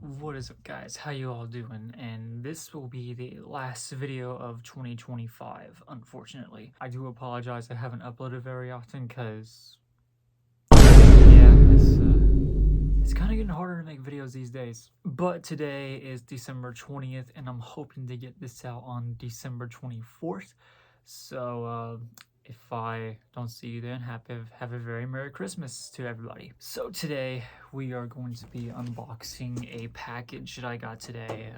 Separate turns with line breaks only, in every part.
What is up, guys? How you all doing? And this will be the last video of 2025, unfortunately. I do apologize I haven't uploaded very often because yeah, it's kind of getting harder to make videos these days. But today is December 20th and I'm hoping to get this out on December 24th. So if I don't see you then, have a very Merry Christmas to everybody. So today we are going to be unboxing a package that I got today.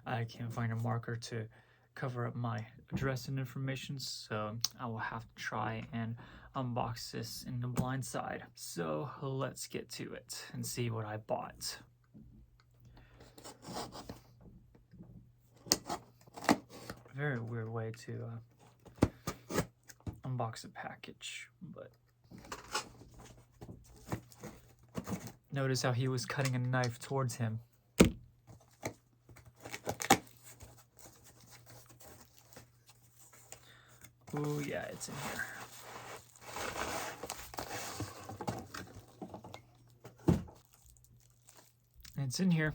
I can't find a marker to cover up my address and information, so I will have to try and unbox this in the blind side. So let's get to it and see what I bought. Very weird way to unbox a package, but notice how he was cutting a knife towards him. Oh yeah, it's in here. It's in here.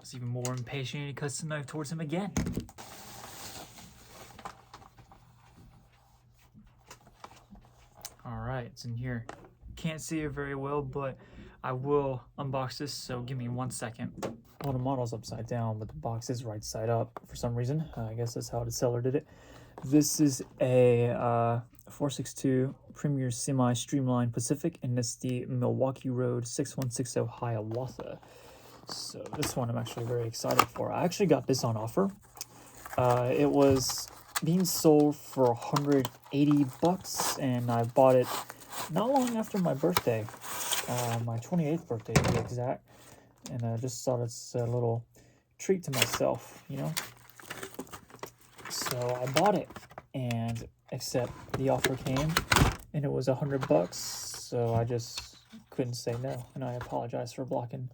He's even more impatient and he cuts the knife towards him again. Alright, it's in here. Can't see it very well, but I will unbox this, so give me 1 second. Well, the model's upside down, but the box is right side up for some reason. I guess that's how the seller did it. This is a 462 Premier Semi Streamlined Pacific, and it's the Milwaukee Road 6160 Hiawatha. So this one I'm actually very excited for. I actually got this on offer. It was being sold for 180 bucks, and I bought it not long after my birthday, my 28th birthday to be exact. And I just thought it's a little treat to myself, you know. So I bought it, and except the offer came, and it was 100 bucks. So I just couldn't say no, and I apologize for blocking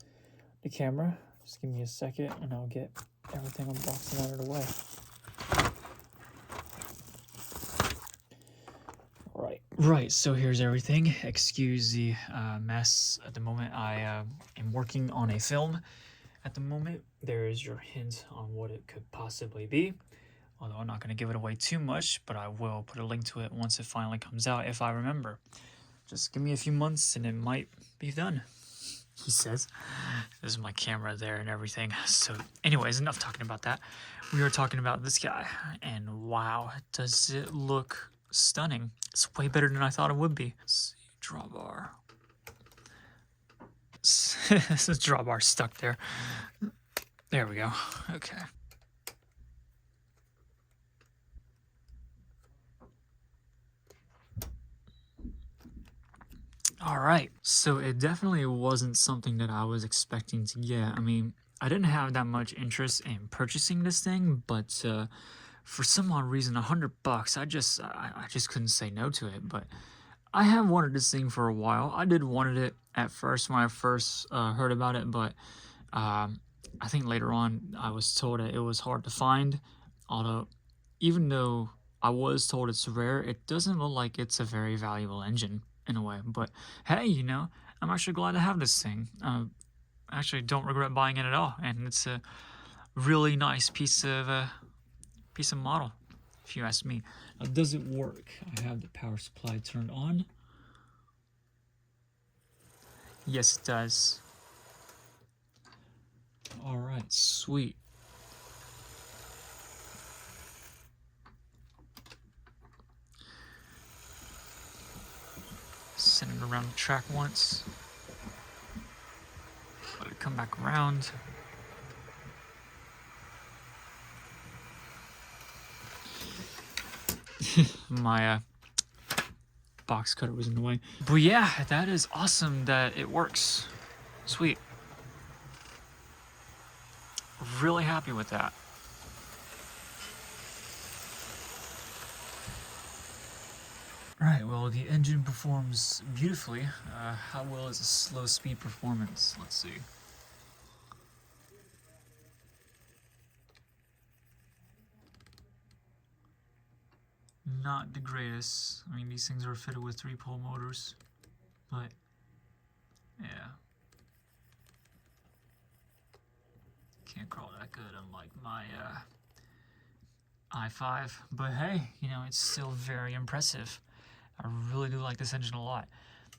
the camera. Just give me a second, and I'll get everything unboxed and out of the way. Right, so here's everything. Excuse the mess at the moment. I am working on a film at the moment. There is your hint on what it could possibly be. Although I'm not going to give it away too much, but I will put a link to it once it finally comes out, if I remember. Just give me a few months and it might be done, he says. There's my camera there and everything. So anyways, enough talking about that. We are talking about this guy, and wow, does it look stunning. It's way better than I thought it would be. Let's see, drawbar. This drawbar stuck there. There we go. Okay. Alright, so it definitely wasn't something that I was expecting to get. I mean, I didn't have that much interest in purchasing this thing, but for some odd reason, 100 bucks, I just couldn't say no to it. But I have wanted this thing for a while. I did wanted it at first when I first heard about it, but I think later on I was told that it was hard to find. Although, even though I was told it's rare, it doesn't look like it's a very valuable engine in a way. But hey, you know, I'm actually glad to have this thing. I actually don't regret buying it at all, and it's a really nice piece of model, if you ask me. Now, does it work? I have the power supply turned on. Yes, it does. All right, sweet. Send it around the track once. Let it come back around. My box cutter was in the way. But yeah, that is awesome that it works. Sweet. Really happy with that. Right, well, the engine performs beautifully. How well is a slow speed performance? Let's see. not the greatest. I mean, these things are fitted with 3-pole motors, but yeah. Can't crawl that good unlike my i5, but hey, you know, it's still very impressive. I really do like this engine a lot.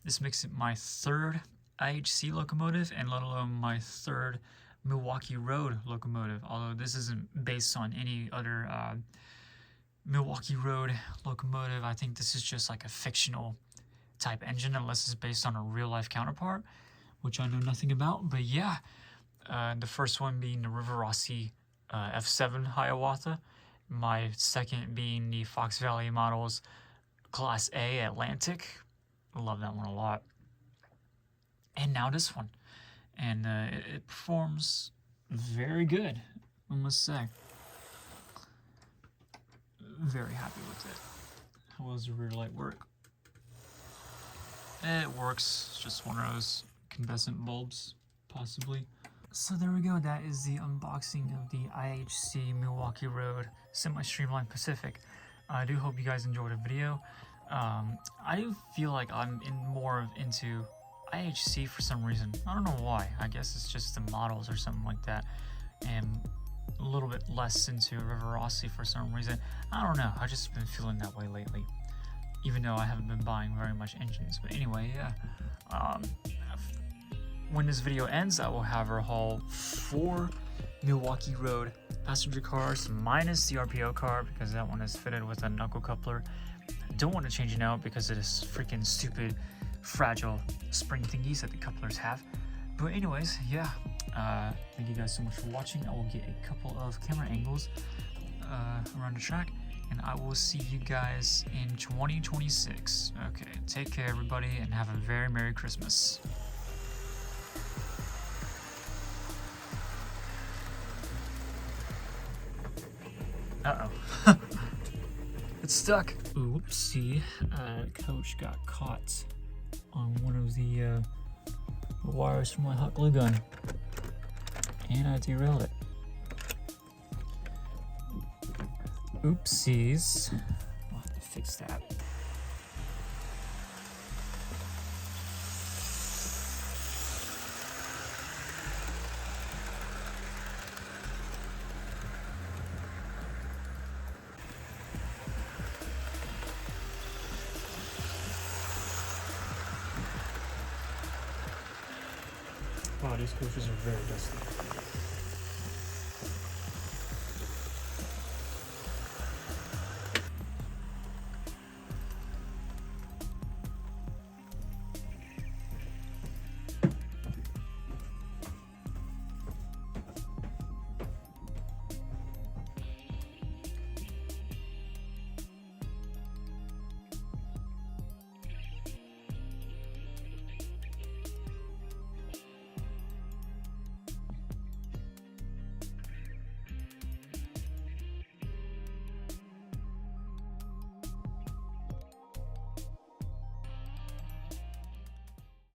This makes it my 3rd IHC locomotive, and let alone my 3rd Milwaukee Road locomotive, although this isn't based on any other Milwaukee Road locomotive. I think this is just like a fictional type engine, unless it's based on a real-life counterpart, which I know nothing about. But yeah, the first one being the River Rossi F7 Hiawatha, my second being the Fox Valley Models Class A Atlantic. I love that one a lot. And now this one. And it performs very good, I must say. Very happy with it. How does the rear light work? It works. It's just one of those incandescent bulbs, possibly. So there we go. That is the unboxing of the IHC Milwaukee Road Semi-Streamlined Pacific. I do hope you guys enjoyed the video. I do feel like I'm more into IHC for some reason. I don't know why. I guess it's just the models or something like that. And a little bit less into River Rossi for some reason. I don't know. I've just been feeling that way lately. Even though I haven't been buying very much engines. But anyway, yeah. When this video ends, I will have her haul 4 Milwaukee Road passenger cars minus the RPO car, because that one is fitted with a knuckle coupler. I don't want to change it out because of this freaking stupid fragile spring thingies that the couplers have. But anyways, yeah, thank you guys so much for watching. I will get a couple of camera angles around the track, and I will see you guys in 2026. Okay, take care everybody, and have a very Merry Christmas. Uh-oh. It's stuck. Oopsie. Coach got caught on one of the wires from my hot glue gun. And I derailed it. Oopsies. I'll have to fix that. Wow, these coaches are very dusty.